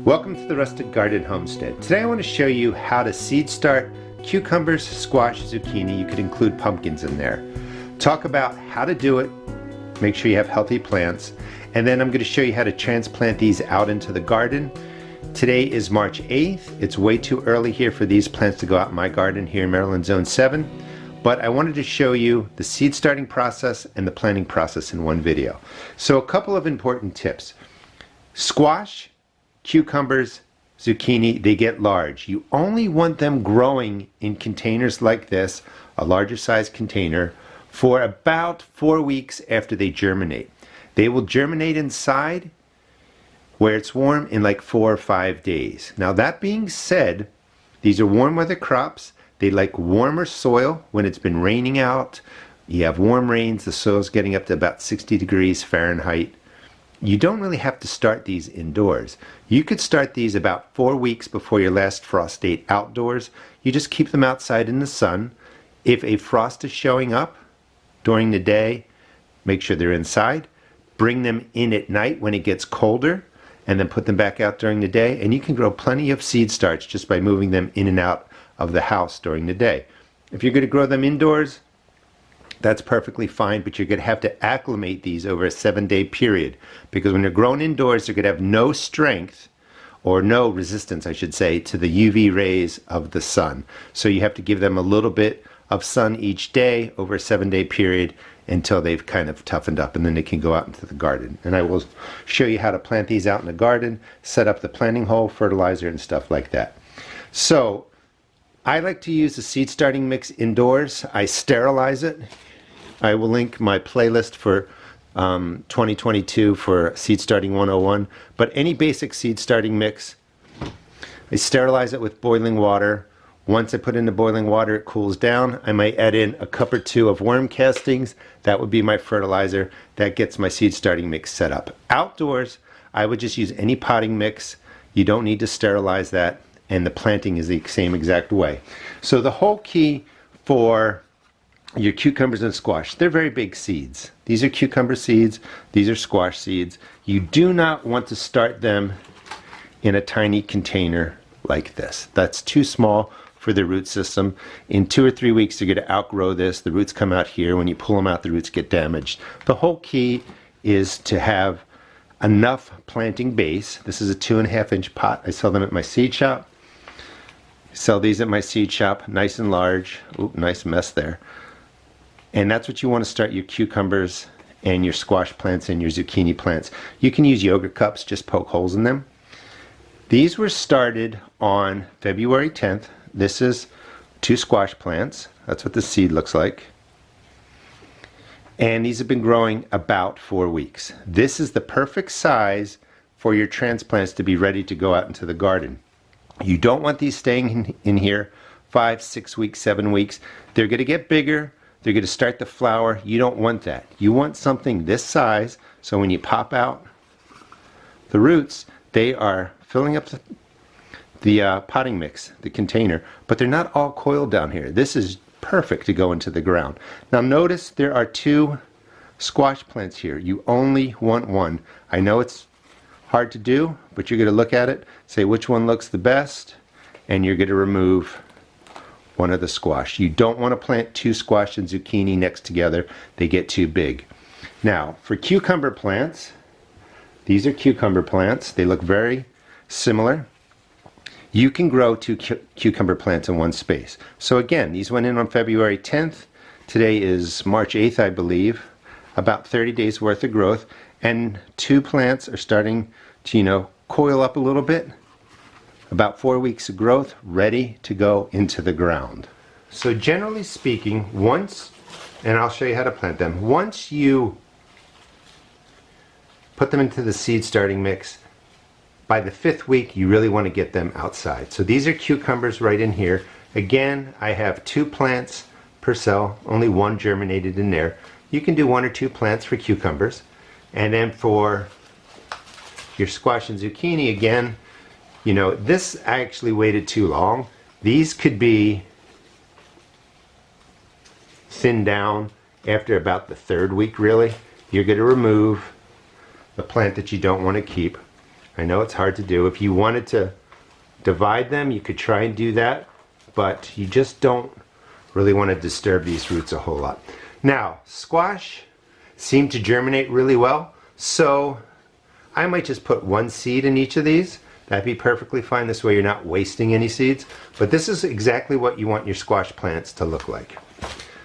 Welcome to the Rustic Garden Homestead. Today I want to show you how to seed start cucumbers, squash, zucchini. You could include pumpkins in there. Talk about how to do it, make sure you have healthy plants, and then I'm going to show you how to transplant these out into the garden. Today is March 8th. It's way too early here for these plants to go out in my garden here in Maryland Zone 7, but I wanted to show you the seed starting process and the planting process in one video. So a couple of important tips. Squash, cucumbers, zucchini, they get large. You only want them growing in containers like this, a larger size container, for about 4 weeks after they germinate. They will germinate inside where it's warm in like 4 or 5 days. Now that being said, these are warm weather crops. They like warmer soil when it's been raining out. You have warm rains, the soil's getting up to about 60 degrees Fahrenheit. You don't really have to start these indoors. You could start these about 4 weeks before your last frost date outdoors. You just keep them outside in the sun. If a frost is showing up during the day, make sure they're inside. Bring them in at night when it gets colder, and then put them back out during the day. And you can grow plenty of seed starts just by moving them in and out of the house during the day. If you're going to grow them indoors, that's perfectly fine, but you're going to have to acclimate these over a 7-day period, because when they're grown indoors, they're going to have no strength, or no resistance, I should say, to the UV rays of the sun. So you have to give them a little bit of sun each day over a 7-day period until they've kind of toughened up, and then they can go out into the garden. And I will show you how to plant these out in the garden, set up the planting hole, fertilizer, and stuff like that. So I like to use the seed starting mix indoors. I sterilize it. I will link my playlist for 2022 for Seed Starting 101. But any basic seed starting mix, I sterilize it with boiling water. Once I put it in the boiling water, it cools down. I might add in a cup or two of worm castings. That would be my fertilizer. That gets my seed starting mix set up. Outdoors, I would just use any potting mix. You don't need to sterilize that. And the planting is the same exact way. So the whole key for your cucumbers and squash, they're very big seeds. These are cucumber seeds, these are squash seeds. You do not want to start them in a tiny container like this. That's too small for the root system. In 2 or 3 weeks you're going to outgrow this. The roots come out here. When you pull them out, the roots get damaged. The whole key is to have enough planting base. This is a 2.5-inch pot. I sell them at my seed shop. Sell these at my seed shop, nice and large. Oop, nice mess there. And that's what you want to start your cucumbers and your squash plants and your zucchini plants. You can use yogurt cups, just poke holes in them. These were started on February 10th. This is 2 squash plants. That's what the seed looks like. And these have been growing about 4 weeks. This is the perfect size for your transplants to be ready to go out into the garden. You don't want these staying in here 5, 6 weeks, 7 weeks. They're going to get bigger. They're going to start to flower. You don't want that. You want something this size, so when you pop out the roots, they are filling up the potting mix, the container, but they're not all coiled down here. This is perfect to go into the ground. Now notice there are 2 squash plants here. You only want one. I know it's hard to do, but you're going to look at it, say which one looks the best, and you're going to remove one of the squash. You don't want to plant 2 squash and zucchini next together. They get too big. Now, for cucumber plants, these are cucumber plants. They look very similar. You can grow 2 cucumber plants in one space. So again, these went in on February 10th. Today is March 8th, I believe. About 30 days worth of growth. And 2 plants are starting to, coil up a little bit. About 4 weeks of growth, ready to go into the ground. So generally speaking, and I'll show you how to plant them, once you put them into the seed starting mix, by the 5th week you really want to get them outside. So these are cucumbers right in here. Again, I have 2 plants per cell, only 1 germinated in there. You can do 1 or 2 plants for cucumbers. And then for your squash and zucchini, again, this I actually waited too long. These could be thinned down after about the 3rd week, really. You're going to remove the plant that you don't want to keep. I know it's hard to do. If you wanted to divide them, you could try and do that, but you just don't really want to disturb these roots a whole lot. Now, squash seem to germinate really well, so I might just put one seed in each of these. That'd be perfectly fine. This way you're not wasting any seeds. But this is exactly what you want your squash plants to look like.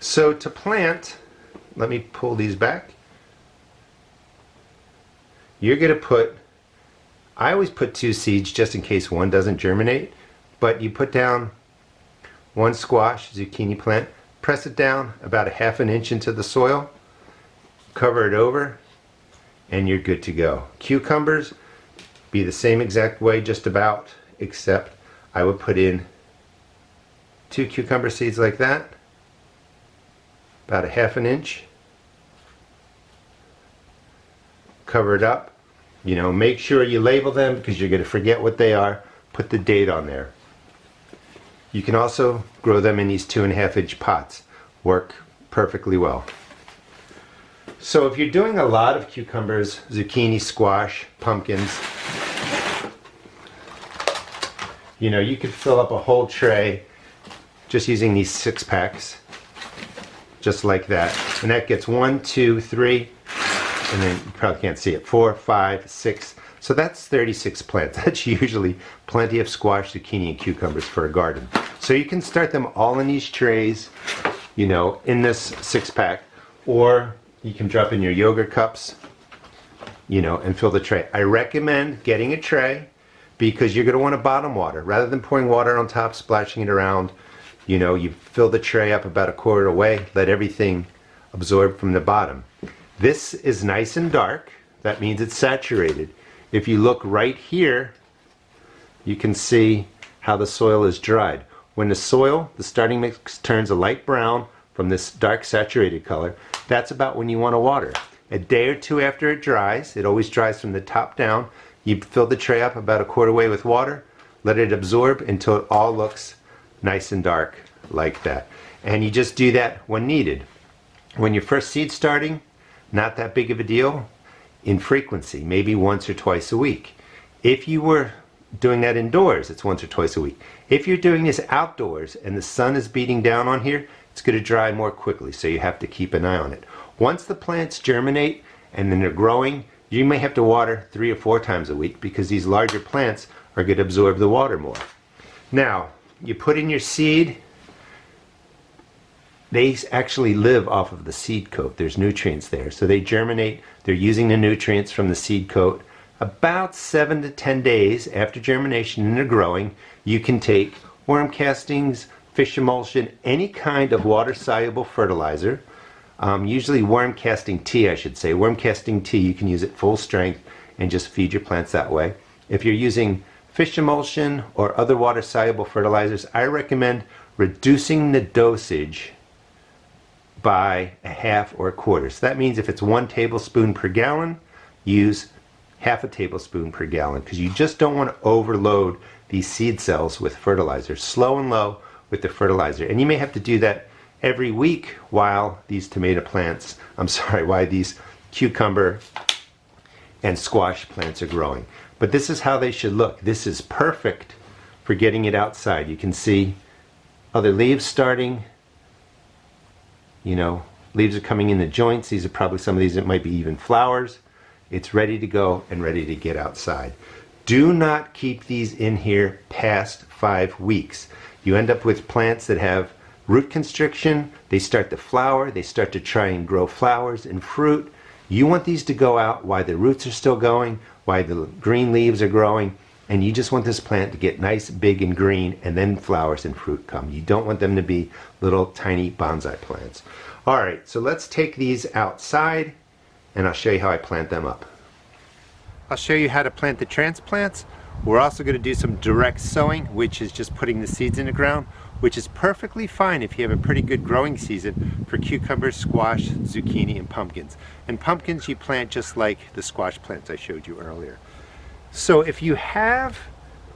So to plant, let me pull these back. You're going to put, I always put 2 seeds just in case one doesn't germinate, but you put down 1 squash zucchini plant, press it down about 1/2 inch into the soil, cover it over, and you're good to go. Cucumbers, be the same exact way just about, except I would put in 2 cucumber seeds like that, about 1/2 inch, cover it up. You know, make sure you label them because you're going to forget what they are. Put the date on there. You can also grow them in these 2.5 inch pots. Work perfectly well. So if you're doing a lot of cucumbers, zucchini, squash, pumpkins, you know, you could fill up a whole tray just using these 6-packs, just like that. And that gets 1, 2, 3, and then you probably can't see it, 4, 5, 6. So that's 36 plants. That's usually plenty of squash, zucchini, and cucumbers for a garden. So you can start them all in these trays, you know, in this 6-pack, or you can drop in your yogurt cups, you know, and fill the tray. I recommend getting a tray because you're going to want to bottom water. Rather than pouring water on top, splashing it around, you know, you fill the tray up about 1/4 away, let everything absorb from the bottom. This is nice and dark. That means it's saturated. If you look right here, you can see how the soil is dried. When the soil, the starting mix, turns a light brown from this dark saturated color, that's about when you want to water. A day or 2 after it dries, it always dries from the top down, you fill the tray up about 1/4 way with water, let it absorb until it all looks nice and dark like that. And you just do that when needed. When you're first seed starting, not that big of a deal. In frequency, maybe once or twice a week. If you were doing that indoors, it's once or twice a week. If you're doing this outdoors and the sun is beating down on here, it's going to dry more quickly, so you have to keep an eye on it. Once the plants germinate and then they're growing, you may have to water 3 or 4 times a week because these larger plants are going to absorb the water more. Now, you put in your seed. They actually live off of the seed coat. There's nutrients there. So they germinate. They're using the nutrients from the seed coat. About 7 to 10 days after germination and they're growing, you can take worm castings, fish emulsion, any kind of water-soluble fertilizer. Usually worm casting tea, I should say. Worm casting tea, you can use it full strength and just feed your plants that way. If you're using fish emulsion or other water-soluble fertilizers, I recommend reducing the dosage by 1/2 or 1/4. So that means if it's 1 tablespoon per gallon, use 1/2 tablespoon per gallon because you just don't want to overload these seed cells with fertilizer. Slow and low with the fertilizer. And you may have to do that every week while these while these cucumber and squash plants are growing. But this is how they should look. This is perfect for getting it outside. You can see other leaves starting. You know, leaves are coming in the joints. These are probably some of these that might be even flowers. It's ready to go and ready to get outside. Do not keep these in here past 5 weeks. You end up with plants that have root constriction. They start to flower. They start to try and grow flowers and fruit. You want these to go out while the roots are still going, while the green leaves are growing, and you just want this plant to get nice, big, and green, and then flowers and fruit come. You don't want them to be little tiny bonsai plants. All right, so let's take these outside, and I'll show you how I plant them up. I'll show you how to plant the transplants. We're also going to do some direct sowing, which is just putting the seeds in the ground, which is perfectly fine if you have a pretty good growing season for cucumbers, squash, zucchini, and pumpkins. And pumpkins you plant just like the squash plants I showed you earlier. So if you have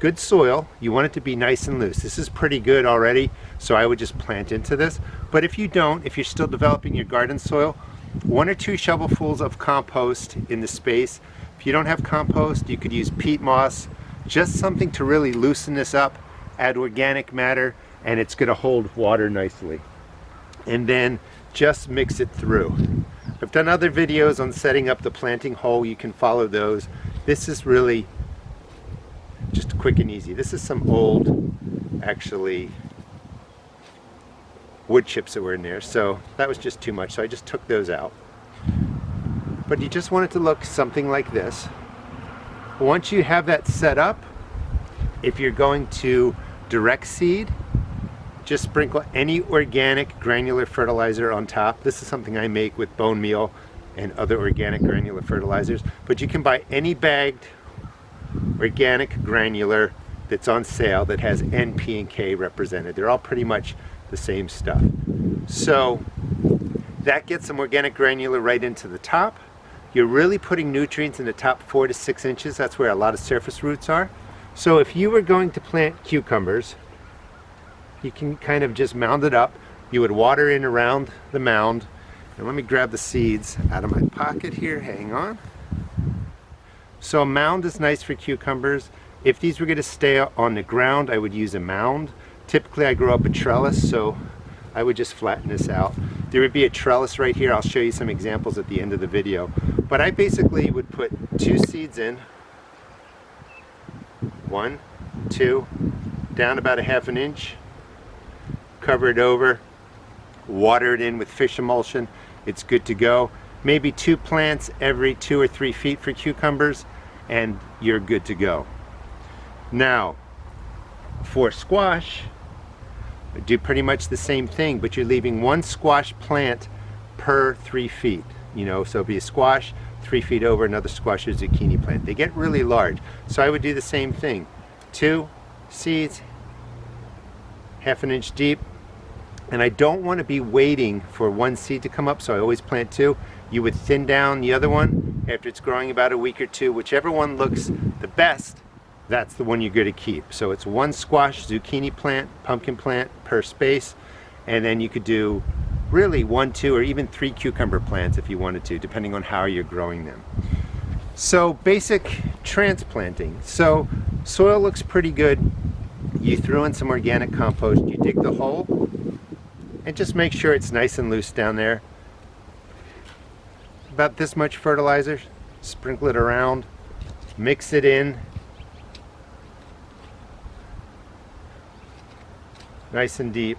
good soil, you want it to be nice and loose. This is pretty good already, so I would just plant into this. But if you don't, if you're still developing your garden soil, 1 or 2 shovelfuls of compost in the space If you don't have compost, you could use peat moss, just something to really loosen this up, add organic matter, and it's going to hold water nicely. And then just mix it through. I've done other videos on setting up the planting hole. You can follow those. This is really just quick and easy. This is some old, actually, wood chips that were in there, so that was just too much, so I just took those out. But you just want it to look something like this. Once you have that set up, if you're going to direct seed, just sprinkle any organic granular fertilizer on top. This is something I make with bone meal and other organic granular fertilizers, but you can buy any bagged organic granular that's on sale that has N, P, and K represented. They're all pretty much the same stuff. So that gets some organic granular right into the top. You're really putting nutrients in the top 4 to 6 inches. That's where a lot of surface roots are. So if you were going to plant cucumbers, you can kind of just mound it up. You would water in around the mound. And let me grab the seeds out of my pocket here. Hang on. So a mound is nice for cucumbers. If these were going to stay on the ground, I would use a mound. Typically I grow up a trellis, so I would just flatten this out. There would be a trellis right here. I'll show you some examples at the end of the video. But I basically would put 2 seeds in. 1, 2, down about a ½ an inch. Cover it over, water it in with fish emulsion. It's good to go. Maybe 2 plants every 2 or 3 feet for cucumbers, and you're good to go. Now, for squash, do pretty much the same thing, but you're leaving 1 squash plant per 3 feet. You know, so it'll be a squash, 3 feet over, another squash or zucchini plant. They get really large. So I would do the same thing. 2 seeds, ½ an inch deep. And I don't want to be waiting for 1 seed to come up, so I always plant 2. You would thin down the other one after it's growing about a week or 2. Whichever one looks the best, that's the one you're going to keep. So it's 1 squash, zucchini plant, pumpkin plant per space, and then you could do really 1, 2, or even 3 cucumber plants if you wanted to, depending on how you're growing them. So basic transplanting. So soil looks pretty good. You threw in some organic compost, you dig the hole, and just make sure it's nice and loose down there. About this much fertilizer, sprinkle it around, mix it in. Nice and deep.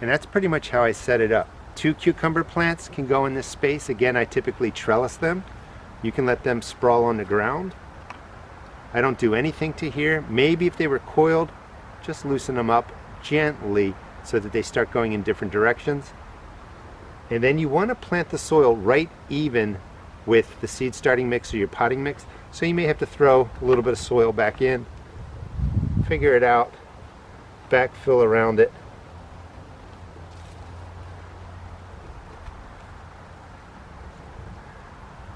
And that's pretty much how I set it up. 2 cucumber plants can go in this space. Again, I typically trellis them. You can let them sprawl on the ground. I don't do anything to here. Maybe if they were coiled, just loosen them up gently so that they start going in different directions. And then you want to plant the soil right even with the seed starting mix or your potting mix. So you may have to throw a little bit of soil back in, figure it out, backfill around it.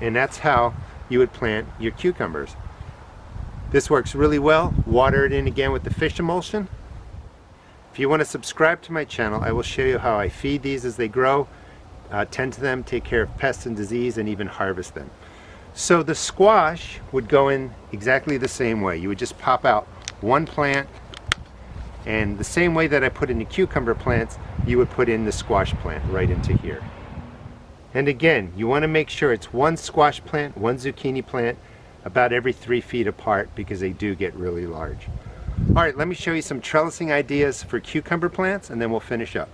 And that's how you would plant your cucumbers. This works really well. Water it in again with the fish emulsion. If you want to subscribe to my channel, I will show you how I feed these as they grow, tend to them, take care of pests and disease, and even harvest them. So the squash would go in exactly the same way. You would just pop out 1 plant, and the same way that I put in the cucumber plants, you would put in the squash plant right into here. And again, you want to make sure it's 1 squash plant, 1 zucchini plant, about every 3 feet apart, because they do get really large. All right, let me show you some trellising ideas for cucumber plants, and then we'll finish up.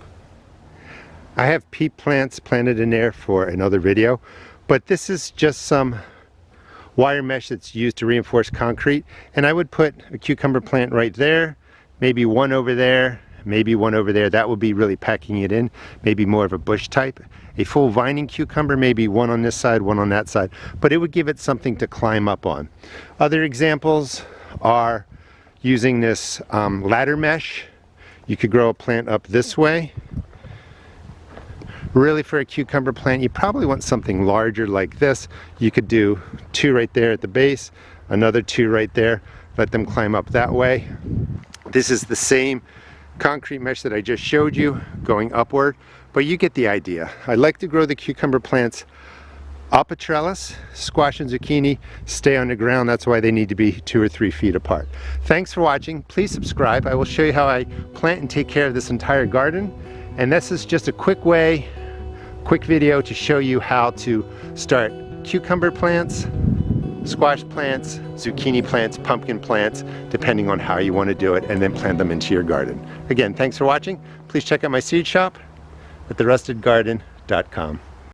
I have peat plants planted in there for another video, but this is just some wire mesh that's used to reinforce concrete, and I would put a cucumber plant right there, maybe 1 over there, maybe 1 over there. That would be really packing it in, maybe more of a bush type. A full vining cucumber, maybe 1 on this side, 1 on that side, but it would give it something to climb up on. Other examples are using this ladder mesh. You could grow a plant up this way. Really, for a cucumber plant, you probably want something larger like this. You could do 2 right there at the base, another 2 right there, let them climb up that way. This is the same concrete mesh that I just showed you going upward, but you get the idea. I like to grow the cucumber plants up a trellis. Squash and zucchini stay on the ground. That's why they need to be 2 or 3 feet apart. Thanks for watching. Please subscribe. I will show you how I plant and take care of this entire garden. And this is just a quick video to show you how to start cucumber plants, squash plants, zucchini plants, pumpkin plants, depending on how you want to do it, and then plant them into your garden. Again, thanks for watching. Please check out my seed shop at therustedgarden.com.